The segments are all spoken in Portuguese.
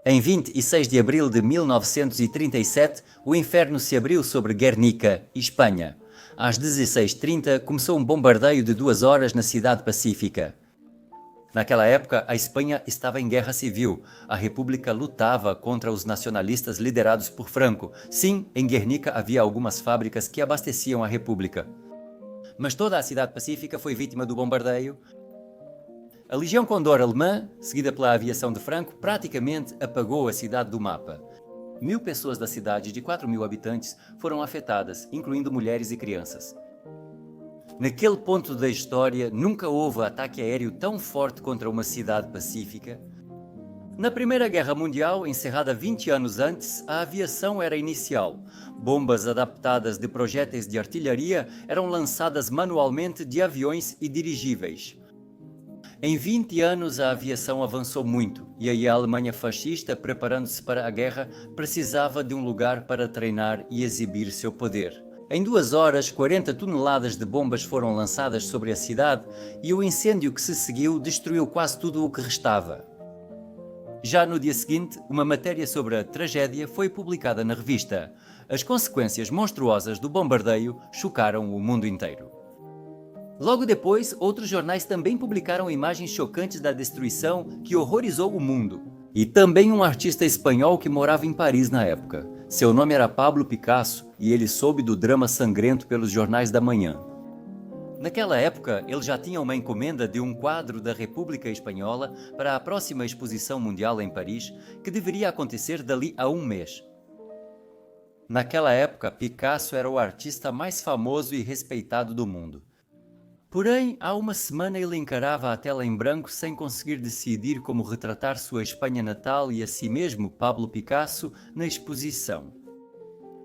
Em 26 de abril de 1937, o inferno se abriu sobre Guernica, Espanha. Às 16h30 começou um bombardeio de 2 horas na cidade pacífica. Naquela época, a Espanha estava em guerra civil. A República lutava contra os nacionalistas liderados por Franco. Sim, em Guernica havia algumas fábricas que abasteciam a República. Mas toda a cidade pacífica foi vítima do bombardeio. A Legião Condor alemã, seguida pela aviação de Franco, praticamente apagou a cidade do mapa. 1000 pessoas da cidade de 4.000 habitantes foram afetadas, incluindo mulheres e crianças. Naquele ponto da história, nunca houve ataque aéreo tão forte contra uma cidade pacífica. Na Primeira Guerra Mundial, encerrada 20 anos antes, a aviação era inicial. Bombas adaptadas de projéteis de artilharia eram lançadas manualmente de aviões e dirigíveis. Em 20 anos a aviação avançou muito e aí a Alemanha fascista, preparando-se para a guerra, precisava de um lugar para treinar e exibir seu poder. Em 2 horas, 40 toneladas de bombas foram lançadas sobre a cidade e o incêndio que se seguiu destruiu quase tudo o que restava. Já no dia seguinte, uma matéria sobre a tragédia foi publicada na revista. As consequências monstruosas do bombardeio chocaram o mundo inteiro. Logo depois, outros jornais também publicaram imagens chocantes da destruição que horrorizou o mundo. E também um artista espanhol que morava em Paris na época. Seu nome era Pablo Picasso e ele soube do drama sangrento pelos jornais da manhã. Naquela época, ele já tinha uma encomenda de um quadro da República Espanhola para a próxima exposição mundial em Paris, que deveria acontecer dali a um mês. Naquela época, Picasso era o artista mais famoso e respeitado do mundo. Porém, há uma semana ele encarava a tela em branco sem conseguir decidir como retratar sua Espanha natal e a si mesmo, Pablo Picasso, na exposição.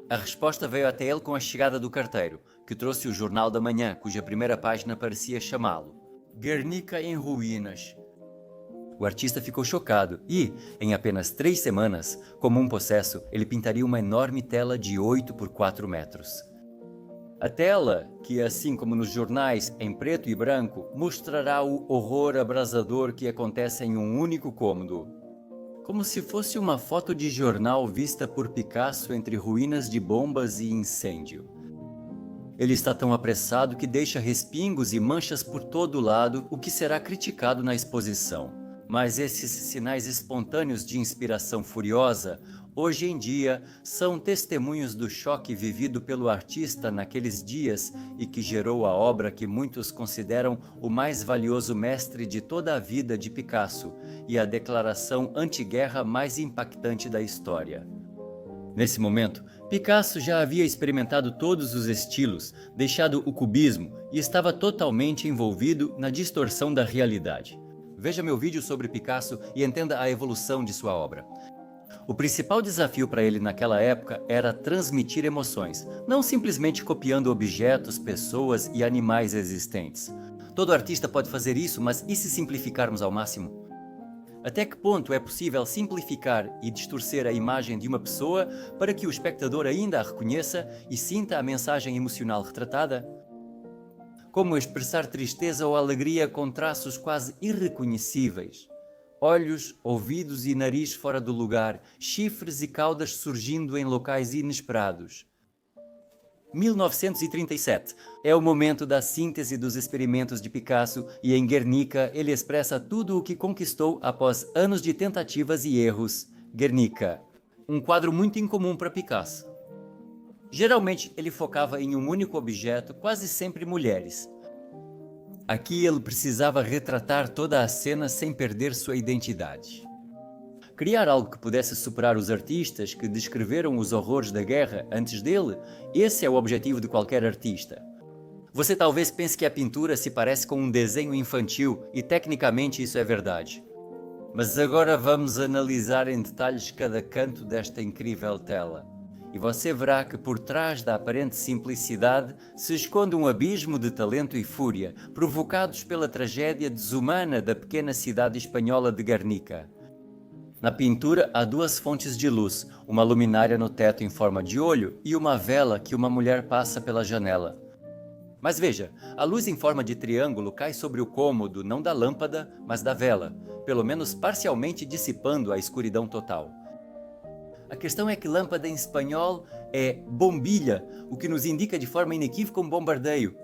A resposta veio até ele com a chegada do carteiro, que trouxe o Jornal da Manhã, cuja primeira página parecia chamá-lo Guernica em ruínas. O artista ficou chocado e, em apenas 3 semanas, como um possesso, ele pintaria uma enorme tela de 8 por 4 metros. A tela, que assim como nos jornais, em preto e branco, mostrará o horror abrasador que acontece em um único cômodo. Como se fosse uma foto de jornal vista por Picasso entre ruínas de bombas e incêndio. Ele está tão apressado que deixa respingos e manchas por todo lado, o que será criticado na exposição. Mas esses sinais espontâneos de inspiração furiosa, hoje em dia, são testemunhos do choque vivido pelo artista naqueles dias e que gerou a obra que muitos consideram o mais valioso mestre de toda a vida de Picasso e a declaração anti-guerra mais impactante da história. Nesse momento, Picasso já havia experimentado todos os estilos, deixado o cubismo e estava totalmente envolvido na distorção da realidade. Veja meu vídeo sobre Picasso e entenda a evolução de sua obra. O principal desafio para ele naquela época era transmitir emoções, não simplesmente copiando objetos, pessoas e animais existentes. Todo artista pode fazer isso, mas e se simplificarmos ao máximo? Até que ponto é possível simplificar e distorcer a imagem de uma pessoa para que o espectador ainda a reconheça e sinta a mensagem emocional retratada? Como expressar tristeza ou alegria com traços quase irreconhecíveis? Olhos, ouvidos e nariz fora do lugar, chifres e caudas surgindo em locais inesperados. 1937 é o momento da síntese dos experimentos de Picasso e em Guernica ele expressa tudo o que conquistou após anos de tentativas e erros. Guernica, um quadro muito incomum para Picasso. Geralmente ele focava em um único objeto, quase sempre mulheres. Aqui ele precisava retratar toda a cena sem perder sua identidade. Criar algo que pudesse superar os artistas que descreveram os horrores da guerra antes dele, esse é o objetivo de qualquer artista. Você talvez pense que a pintura se parece com um desenho infantil e tecnicamente isso é verdade. Mas agora vamos analisar em detalhes cada canto desta incrível tela. E você verá que por trás da aparente simplicidade se esconde um abismo de talento e fúria, provocados pela tragédia desumana da pequena cidade espanhola de Guernica. Na pintura há 2 fontes de luz, uma luminária no teto em forma de olho e uma vela que uma mulher passa pela janela. Mas veja, a luz em forma de triângulo cai sobre o cômodo não da lâmpada, mas da vela, pelo menos parcialmente dissipando a escuridão total. A questão é que lâmpada em espanhol é bombilha, o que nos indica de forma inequívoca um bombardeio.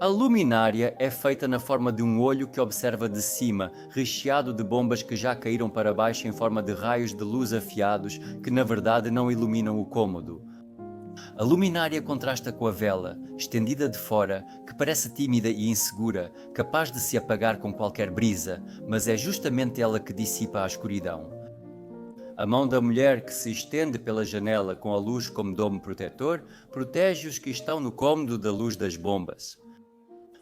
A luminária é feita na forma de um olho que observa de cima, recheado de bombas que já caíram para baixo em forma de raios de luz afiados que na verdade não iluminam o cômodo. A luminária contrasta com a vela, estendida de fora, que parece tímida e insegura, capaz de se apagar com qualquer brisa, mas é justamente ela que dissipa a escuridão. A mão da mulher que se estende pela janela com a luz como domo protetor protege os que estão no cômodo da luz das bombas.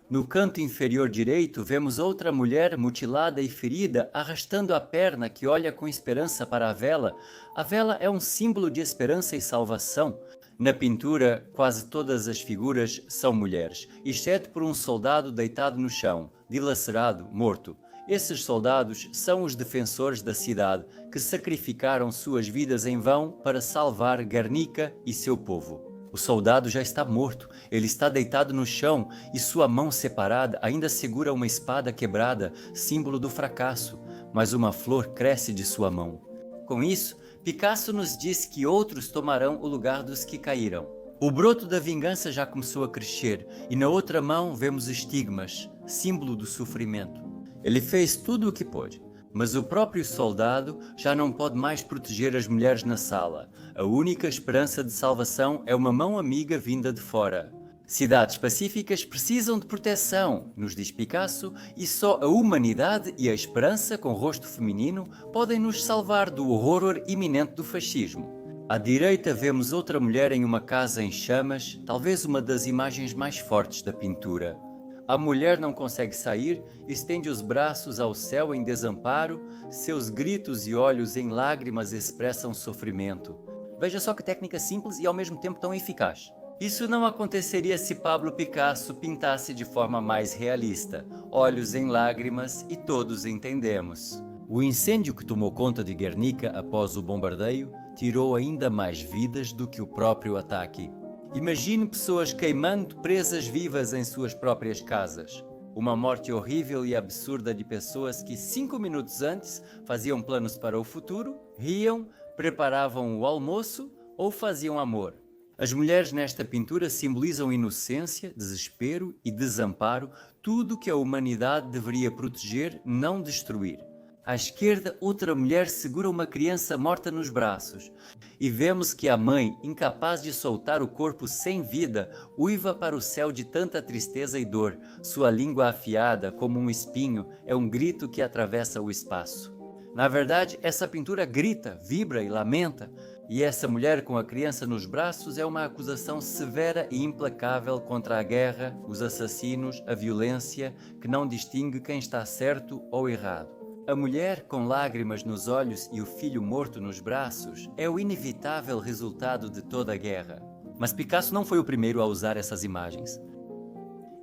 No canto inferior direito vemos outra mulher mutilada e ferida arrastando a perna que olha com esperança para a vela. A vela é um símbolo de esperança e salvação. Na pintura, quase todas as figuras são mulheres, exceto por um soldado deitado no chão, dilacerado, morto. Esses soldados são os defensores da cidade que sacrificaram suas vidas em vão para salvar Guernica e seu povo. O soldado já está morto, ele está deitado no chão e sua mão separada ainda segura uma espada quebrada, símbolo do fracasso, mas uma flor cresce de sua mão. Com isso, Picasso nos diz que outros tomarão o lugar dos que caíram. O broto da vingança já começou a crescer e na outra mão vemos estigmas, símbolo do sofrimento. Ele fez tudo o que pôde. Mas o próprio soldado já não pode mais proteger as mulheres na sala. A única esperança de salvação é uma mão amiga vinda de fora. Cidades pacíficas precisam de proteção, nos diz Picasso, e só a humanidade e a esperança com rosto feminino podem nos salvar do horror iminente do fascismo. À direita vemos outra mulher em uma casa em chamas, talvez uma das imagens mais fortes da pintura. A mulher não consegue sair, estende os braços ao céu em desamparo, seus gritos e olhos em lágrimas expressam sofrimento. Veja só que técnica simples e ao mesmo tempo tão eficaz. Isso não aconteceria se Pablo Picasso pintasse de forma mais realista, olhos em lágrimas e todos entendemos. O incêndio que tomou conta de Guernica após o bombardeio tirou ainda mais vidas do que o próprio ataque. Imagine pessoas queimando presas vivas em suas próprias casas. Uma morte horrível e absurda de pessoas que 5 minutos antes faziam planos para o futuro, riam, preparavam o almoço ou faziam amor. As mulheres nesta pintura simbolizam inocência, desespero e desamparo, tudo que a humanidade deveria proteger, não destruir. À esquerda, outra mulher segura uma criança morta nos braços. E vemos que a mãe, incapaz de soltar o corpo sem vida, uiva para o céu de tanta tristeza e dor. Sua língua afiada, como um espinho, é um grito que atravessa o espaço. Na verdade, essa pintura grita, vibra e lamenta. E essa mulher com a criança nos braços é uma acusação severa e implacável contra a guerra, os assassinos, a violência, que não distingue quem está certo ou errado. A mulher com lágrimas nos olhos e o filho morto nos braços é o inevitável resultado de toda a guerra. Mas Picasso não foi o primeiro a usar essas imagens.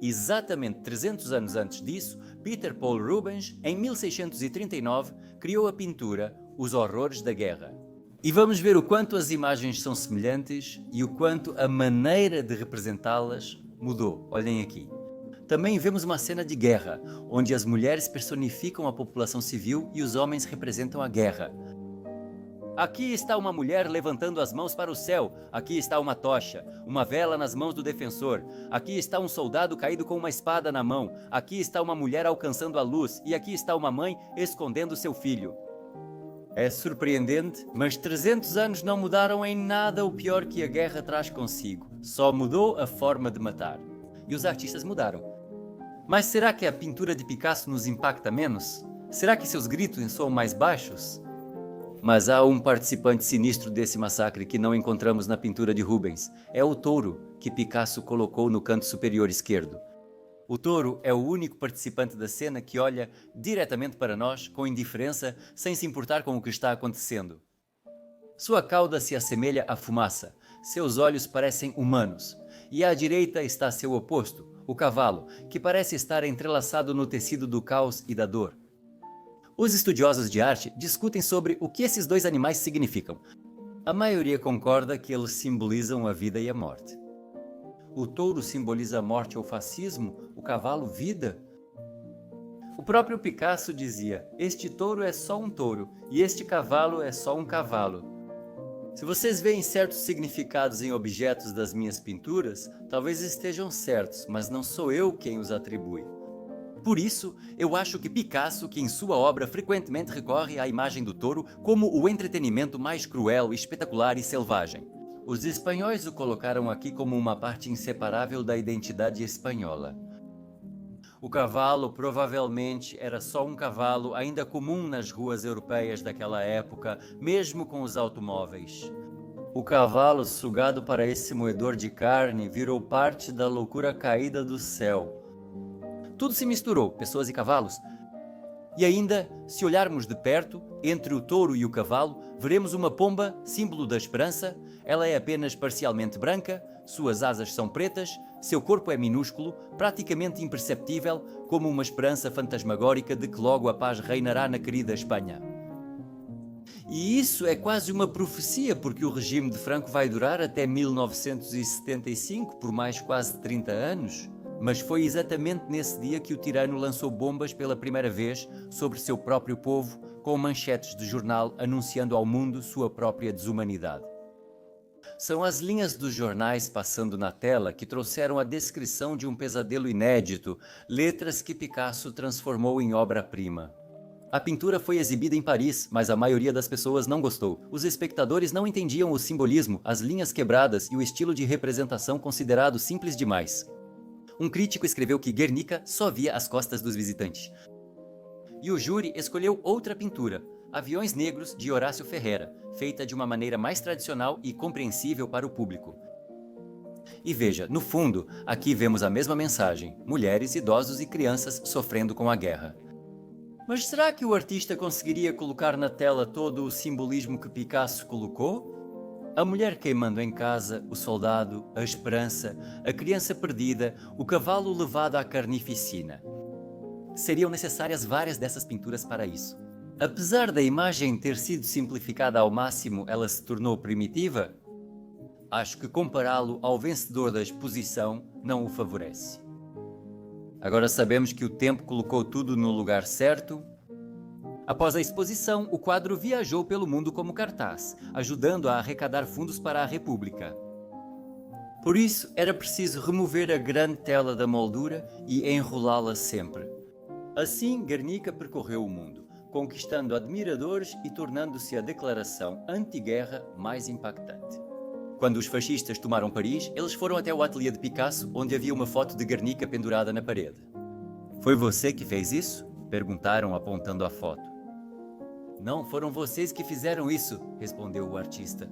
Exatamente 300 anos antes disso, Peter Paul Rubens, em 1639, criou a pintura Os Horrores da Guerra. E vamos ver o quanto as imagens são semelhantes e o quanto a maneira de representá-las mudou. Olhem aqui. Também vemos uma cena de guerra, onde as mulheres personificam a população civil e os homens representam a guerra. Aqui está uma mulher levantando as mãos para o céu, aqui está uma tocha, uma vela nas mãos do defensor, aqui está um soldado caído com uma espada na mão, aqui está uma mulher alcançando a luz e aqui está uma mãe escondendo seu filho. É surpreendente, mas 300 anos não mudaram em nada o pior que a guerra traz consigo, só mudou a forma de matar. E os artistas mudaram. Mas será que a pintura de Picasso nos impacta menos? Será que seus gritos soam mais baixos? Mas há um participante sinistro desse massacre que não encontramos na pintura de Rubens. É o touro que Picasso colocou no canto superior esquerdo. O touro é o único participante da cena que olha diretamente para nós com indiferença, sem se importar com o que está acontecendo. Sua cauda se assemelha à fumaça, seus olhos parecem humanos. E à direita está seu oposto, o cavalo, que parece estar entrelaçado no tecido do caos e da dor. Os estudiosos de arte discutem sobre o que esses dois animais significam. A maioria concorda que eles simbolizam a vida e a morte. O touro simboliza a morte ou fascismo, o cavalo vida. O próprio Picasso dizia: este touro é só um touro e este cavalo é só um cavalo. Se vocês veem certos significados em objetos das minhas pinturas, talvez estejam certos, mas não sou eu quem os atribui. Por isso, eu acho que Picasso, que em sua obra frequentemente recorre à imagem do touro como o entretenimento mais cruel, espetacular e selvagem. Os espanhóis o colocaram aqui como uma parte inseparável da identidade espanhola. O cavalo provavelmente era só um cavalo ainda comum nas ruas europeias daquela época, mesmo com os automóveis. O cavalo, sugado para esse moedor de carne, virou parte da loucura caída do céu. Tudo se misturou, pessoas e cavalos. E ainda, se olharmos de perto, entre o touro e o cavalo, veremos uma pomba, símbolo da esperança. Ela é apenas parcialmente branca, suas asas são pretas, seu corpo é minúsculo, praticamente imperceptível, como uma esperança fantasmagórica de que logo a paz reinará na querida Espanha. E isso é quase uma profecia, porque o regime de Franco vai durar até 1975, por mais quase 30 anos. Mas foi exatamente nesse dia que o tirano lançou bombas pela primeira vez sobre seu próprio povo, com manchetes de jornal anunciando ao mundo sua própria desumanidade. São as linhas dos jornais passando na tela que trouxeram a descrição de um pesadelo inédito, letras que Picasso transformou em obra-prima. A pintura foi exibida em Paris, mas a maioria das pessoas não gostou. Os espectadores não entendiam o simbolismo, as linhas quebradas e o estilo de representação considerado simples demais. Um crítico escreveu que Guernica só via as costas dos visitantes. E o júri escolheu outra pintura, Aviões Negros, de Horácio Ferreira, feita de uma maneira mais tradicional e compreensível para o público. E veja, no fundo, aqui vemos a mesma mensagem: mulheres, idosos e crianças sofrendo com a guerra. Mas será que o artista conseguiria colocar na tela todo o simbolismo que Picasso colocou? A mulher queimando em casa, o soldado, a esperança, a criança perdida, o cavalo levado à carnificina. Seriam necessárias várias dessas pinturas para isso. Apesar da imagem ter sido simplificada ao máximo, ela se tornou primitiva? Acho que compará-lo ao vencedor da exposição não o favorece. Agora sabemos que o tempo colocou tudo no lugar certo. Após a exposição, o quadro viajou pelo mundo como cartaz, ajudando a arrecadar fundos para a República. Por isso, era preciso remover a grande tela da moldura e enrolá-la sempre. Assim, Guernica percorreu o mundo, conquistando admiradores e tornando-se a declaração anti-guerra mais impactante. Quando os fascistas tomaram Paris, eles foram até o ateliê de Picasso, onde havia uma foto de Guernica pendurada na parede. "Foi você que fez isso?" perguntaram, apontando a foto. "Não, foram vocês que fizeram isso", respondeu o artista.